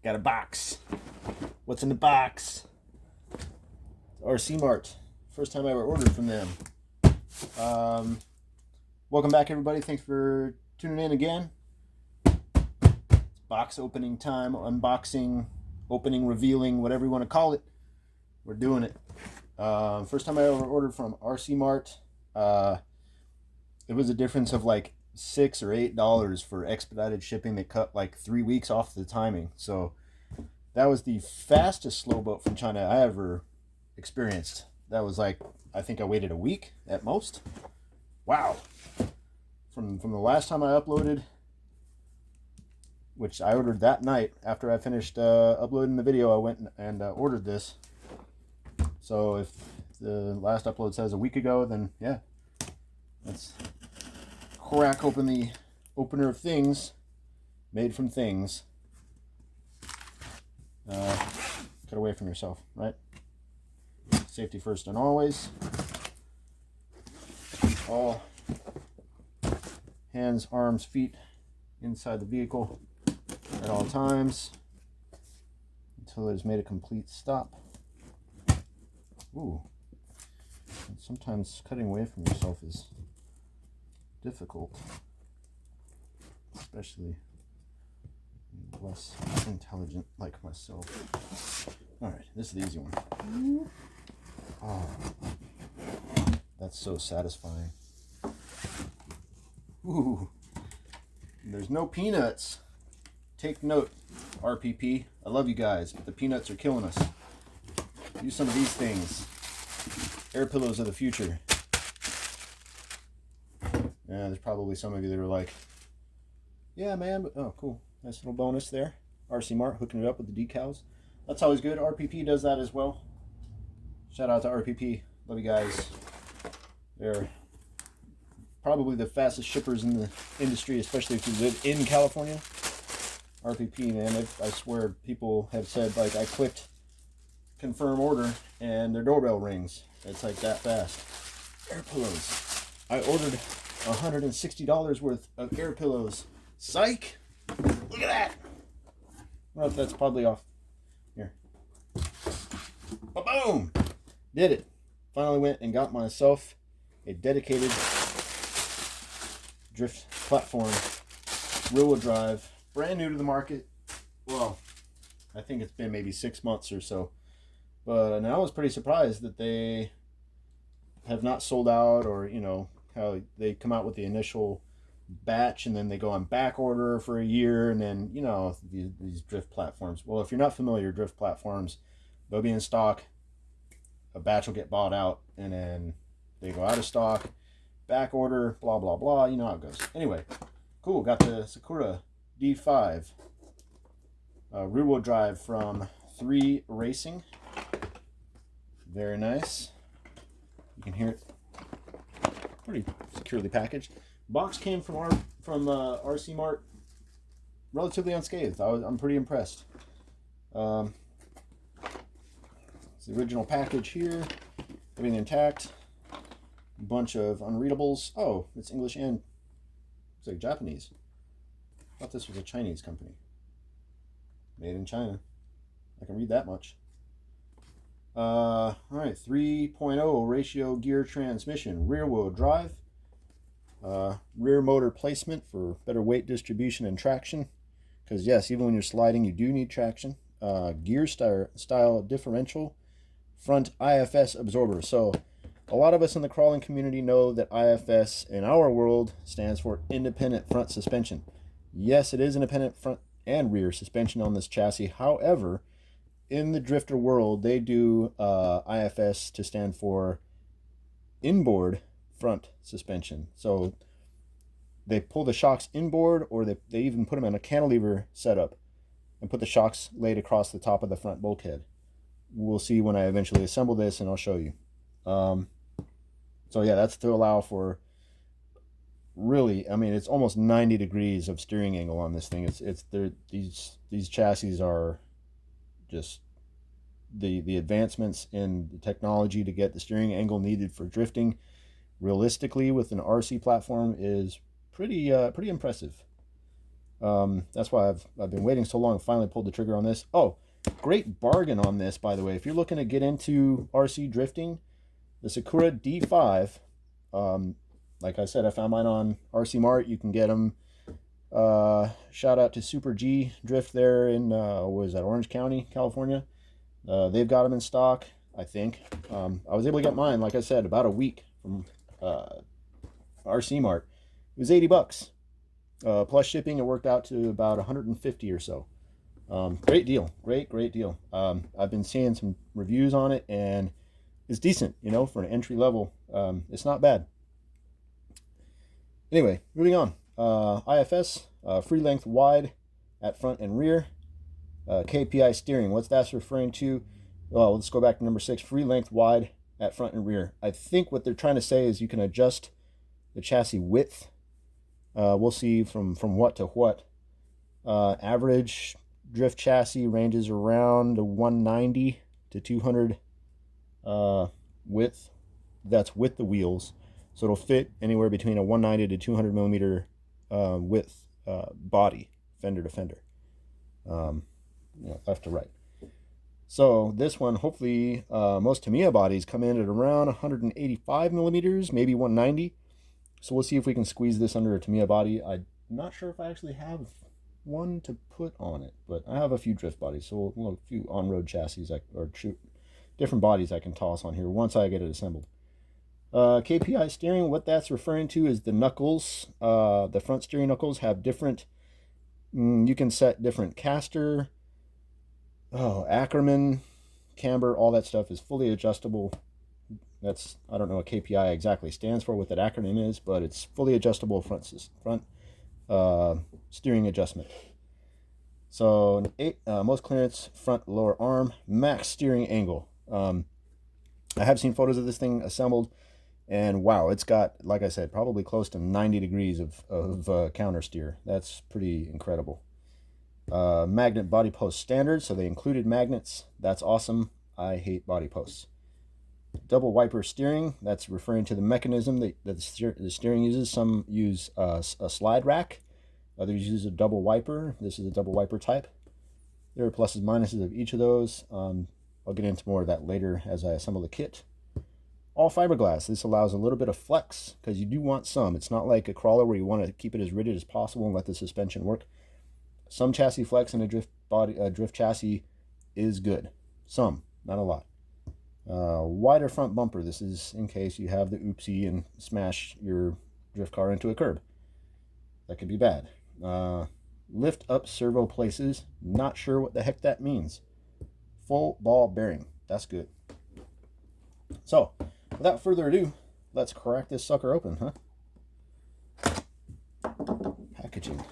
Got a box. What's in the box? RC Mart. First time I ever ordered from them. Welcome back, everybody. Thanks for tuning in again. It's box opening time, unboxing, opening, revealing, whatever you want to call it. We're doing it. First time I ever ordered from RC Mart. It was a difference of like $6 or $8 for expedited shipping. They cut like 3 weeks off the timing. So that was the fastest slow boat from China I ever experienced. That was like, I think I waited a week at most. Wow. From the last time I uploaded, which I ordered that night after I finished uploading the video, I went and ordered this. So if the last upload says a week ago, then yeah, let's crack open the opener of things, made from things. Cut away from yourself, right? Safety first and always. All hands, arms, feet inside the vehicle at all times until it has made a complete stop. Ooh. Sometimes cutting away from yourself is difficult, especially less intelligent like myself. Alright, this is the easy one. Oh, that's so satisfying. Ooh, there's no peanuts. Take note, RPP. I love you guys, but the peanuts are killing us. Use some of these things. Air pillows of the future. Yeah, there's probably some of you that are like, yeah, man, but oh, cool. Nice little bonus there. RC Mart hooking it up with the decals. That's always good. RPP does that as well. Shout out to RPP. Love you guys. They're probably the fastest shippers in the industry, especially if you live in California. RPP, man, I swear people have said, like, I clicked confirm order and their doorbell rings. It's like that fast. Air pillows. I ordered $160 worth of air pillows. Psych! Look at that! Well, that's probably off. Here. Ba-boom! Did it. Finally went and got myself a dedicated drift platform, rear-wheel drive, brand new to the market. Well, I think it's been maybe 6 months or so. But now I was pretty surprised that they have not sold out, or, you know, how they come out with the initial batch and then they go on back order for a year, and then, you know, these drift platforms. Well, if you're not familiar, drift platforms, they'll be in stock, a batch will get bought out, and then they go out of stock, back order, blah blah blah, you know how it goes. Anyway, cool. Got the Sakura D5 rear wheel drive from 3 Racing. Very nice. You can hear it pretty securely packaged. Box came from RC Mart relatively unscathed. I'm pretty impressed. It's the original package here, everything intact. A bunch of unreadables. Oh, it's English and it's like Japanese. I thought this was a Chinese company. Made in China. I can read that much. All right, 3.0 ratio gear transmission, rear wheel drive. Rear motor placement for better weight distribution and traction, because yes, even when you're sliding you do need traction. Gear style differential, front IFS absorber. So a lot of us in the crawling community know that IFS in our world stands for independent front suspension. Yes, it is independent front and rear suspension on this chassis. However, in the drifter world, they do IFS to stand for inboard front suspension. So they pull the shocks inboard, or they even put them in a cantilever setup and put the shocks laid across the top of the front bulkhead. We'll see when I eventually assemble this, and I'll show you. So yeah, that's to allow for really, I mean, it's almost 90 degrees of steering angle on this thing. These chassis are just the advancements in the technology to get the steering angle needed for drifting realistically with an RC platform is pretty impressive. That's why I've been waiting so long. Finally pulled the trigger on this. Oh, great bargain on this, by the way. If you're looking to get into RC drifting, the Sakura D5, like I said, I found mine on RC Mart. You can get them. Shout out to Super G Drift there in what is that, Orange County, California. They've got them in stock, I think. I was able to get mine, like I said, about a week from RC Mart. It was 80 bucks. Plus shipping, it worked out to about 150 or so. Great deal. Great deal. I've been seeing some reviews on it, and it's decent, you know, for an entry level. It's not bad. Anyway, moving on. IFS, free length wide at front and rear. KPI steering, what's that referring to? Well, let's go back to number 6, free length wide at front and rear. I think what they're trying to say is you can adjust the chassis width. We'll see from what to what. Average drift chassis ranges around 190 to 200 width. That's with the wheels. So it'll fit anywhere between a 190 to 200 millimeter width body, fender to fender, left to right. So this one, hopefully, most Tamiya bodies come in at around 185 millimeters, maybe 190. So we'll see if we can squeeze this under a Tamiya body. I'm not sure if I actually have one to put on it, but I have a few drift bodies, so we'll have a few on-road chassis or different bodies I can toss on here once I get it assembled. KPI steering, what that's referring to is the knuckles. The front steering knuckles have different, you can set different caster, Ackerman, camber, all that stuff is fully adjustable. That's, I don't know what KPI exactly stands for, what that acronym is, but it's fully adjustable front steering adjustment. So 8, most clearance, front lower arm, max steering angle. I have seen photos of this thing assembled, and wow, it's got, like I said, probably close to 90 degrees of counter steer. That's pretty incredible. Magnet body post standard, so they included magnets. That's awesome. I hate body posts. Double wiper steering, that's referring to the mechanism that the steering uses. Some use a slide rack, others use a double wiper. This is a double wiper type. There are pluses and minuses of each of those. I'll get into more of that later as I assemble the kit. All fiberglass. This allows a little bit of flex because you do want some. It's not like a crawler where you want to keep it as rigid as possible and let the suspension work. Some chassis flex in a drift chassis is good. Some, not a lot. Wider front bumper. This is in case you have the oopsie and smash your drift car into a curb. That could be bad. Lift up servo places. Not sure what the heck that means. Full ball bearing. That's good. So, without further ado, let's crack this sucker open, huh? Packaging.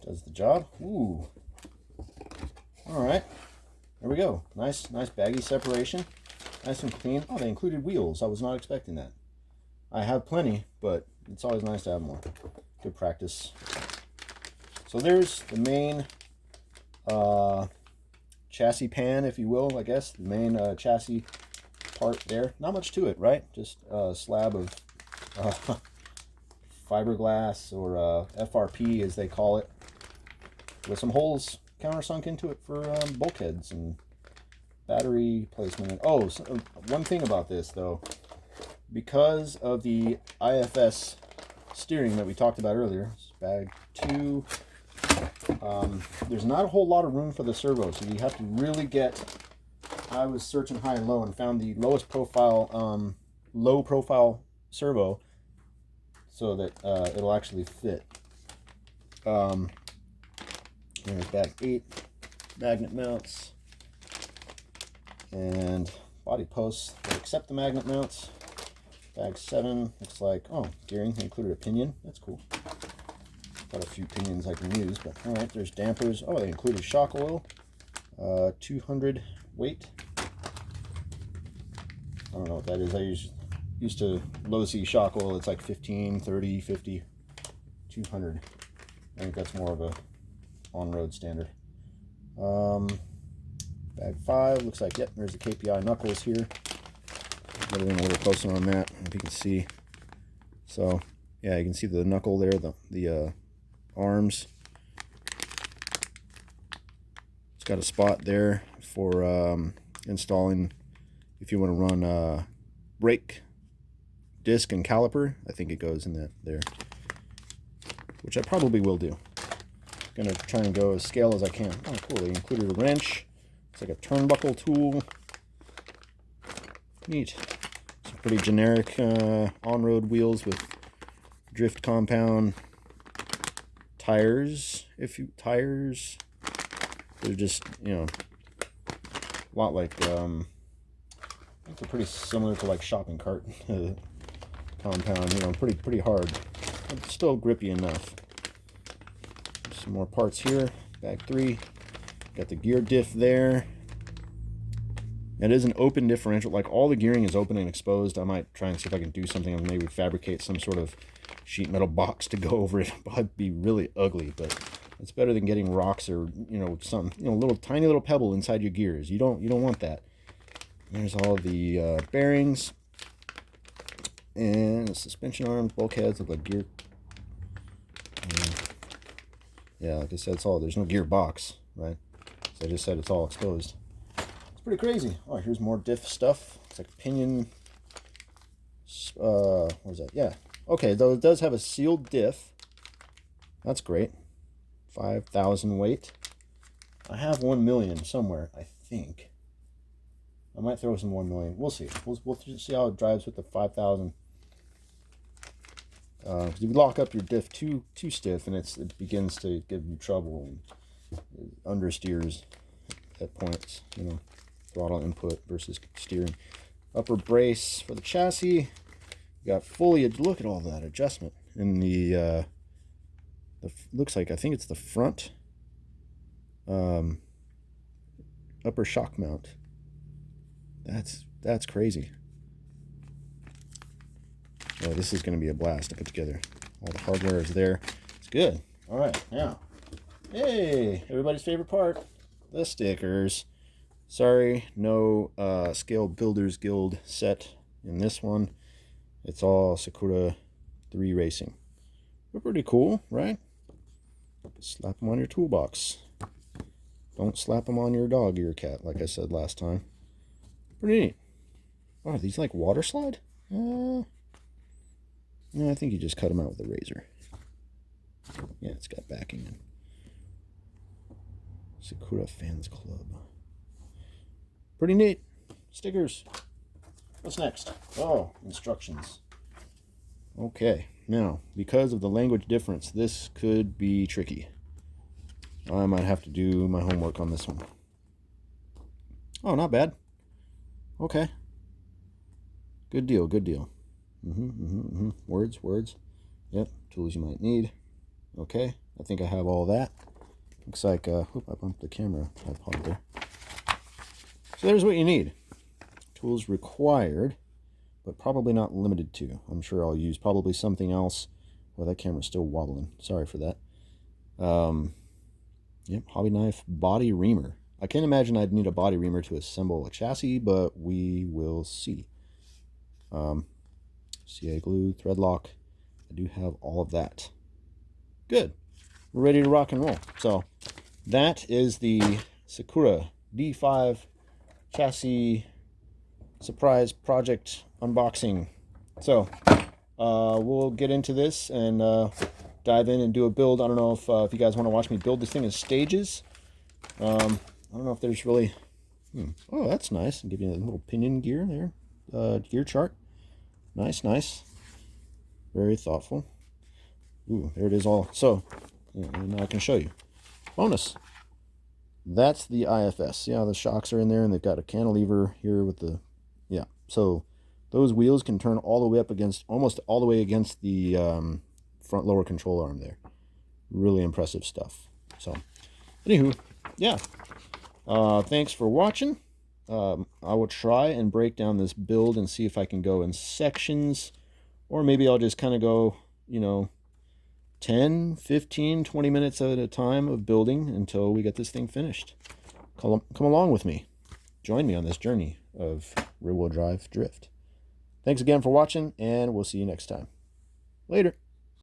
Does the job. Ooh. Alright. There we go. Nice baggy separation. Nice and clean. Oh, they included wheels. I was not expecting that. I have plenty, but it's always nice to have more. Good practice. So there's the main chassis pan, if you will, I guess. The main chassis part there. Not much to it, right? Just a slab of fiberglass or FRP, as they call it, with some holes countersunk into it for bulkheads and battery placement. Oh, so, one thing about this though, because of the IFS steering that we talked about earlier, bag 2, there's not a whole lot of room for the servo, so you have to really get. I was searching high and low and found the lowest profile, low profile servo, so that it'll actually fit. There's bag 8, magnet mounts, and body posts that accept the magnet mounts. Bag 7 looks like, oh, gearing, they included a pinion. That's cool. Got a few pinions I can use, but all right, there's dampers. Oh, they included shock oil, 200 weight. I don't know what that is. I used to low C shock oil. It's like 15, 30, 50, 200. I think that's more of a on-road standard. Bag 5 looks like, yep, there's the KPI knuckles here. Get in a little closer on that, if you can see. So Yeah, you can see the knuckle there, the arms. It's got a spot there for installing if you want to run brake disc and caliper. I think it goes in that there, which I probably will do. I'm gonna try and go as scale as I can. Oh, cool! They included a wrench. It's like a turnbuckle tool. Neat. Some pretty generic on-road wheels with drift compound tires. Tires, they're just, you know, a lot like I think they're pretty similar to like shopping cart compound. You know, pretty hard, but still grippy enough. Some more parts here. Bag 3. Got the gear diff there. It is an open differential. Like, all the gearing is open and exposed. I might try and see if I can do something and maybe fabricate some sort of sheet metal box to go over it. It'll probably be really ugly, but it's better than getting rocks or, you know, some, you know, little tiny little pebble inside your gears. You don't want that. There's all the bearings and the suspension arms, bulkheads look like gear. Yeah, like I said, it's all, there's no gear box, right? So I just said it's all exposed. It's pretty crazy. Oh, here's more diff stuff. It's like pinion. What is that? Yeah. Okay, though it does have a sealed diff. That's great. 5,000 weight. I have 1 million somewhere, I think. I might throw some 1 million. We'll see. We'll see how it drives with the 5,000. Because if you lock up your diff too stiff, and it begins to give you trouble and understeers at points, you know, throttle input versus steering. Upper brace for the chassis. You got fully, look at all that adjustment in the looks like, I think it's the front upper shock mount. That's crazy. Oh, this is going to be a blast to put together. All the hardware is there. It's good. All right, now, hey, everybody's favorite part, the stickers. Sorry, no Scale Builders Guild set in this one. It's all Sakura 3 Racing. They're pretty cool, right? Slap them on your toolbox. Don't slap them on your dog or your cat, like I said last time. Pretty neat. Oh, are these like water slide? No, I think you just cut them out with a razor. Yeah, it's got backing in. Sakura Fans Club. Pretty neat. Stickers. What's next? Oh, instructions. Okay, now, because of the language difference, this could be tricky. I might have to do my homework on this one. Oh, not bad. Okay. Good deal, good deal. Words. Yep, tools you might need. Okay, I think I have all that. Looks like, oop, I bumped the camera tripod there. So there's what you need. Tools required, but probably not limited to. I'm sure I'll use probably something else. Well, that camera's still wobbling. Sorry for that. Yep, hobby knife, body reamer. I can't imagine I'd need a body reamer to assemble a chassis, but we will see. CA glue, thread lock. I do have all of that. Good. We're ready to rock and roll. So that is the Sakura D5 chassis surprise project unboxing. So we'll get into this and dive in and do a build. I don't know if you guys want to watch me build this thing in stages. I don't know if there's really... Oh, that's nice. I'll give you a little pinion gear there. Gear chart. Nice. Very thoughtful. Ooh, there it is all. So, yeah, now I can show you. Bonus. That's the IFS. See how the shocks are in there, and they've got a cantilever here with the... Yeah, so those wheels can turn all the way up against, almost all the way against the front lower control arm there. Really impressive stuff. So, anywho, yeah. Thanks for watching. I will try and break down this build and see if I can go in sections, or maybe I'll just kind of go, you know, 10, 15, 20 minutes at a time of building until we get this thing finished. Come along with me. Join me on this journey of rear-wheel drive drift. Thanks again for watching, and we'll see you next time. Later.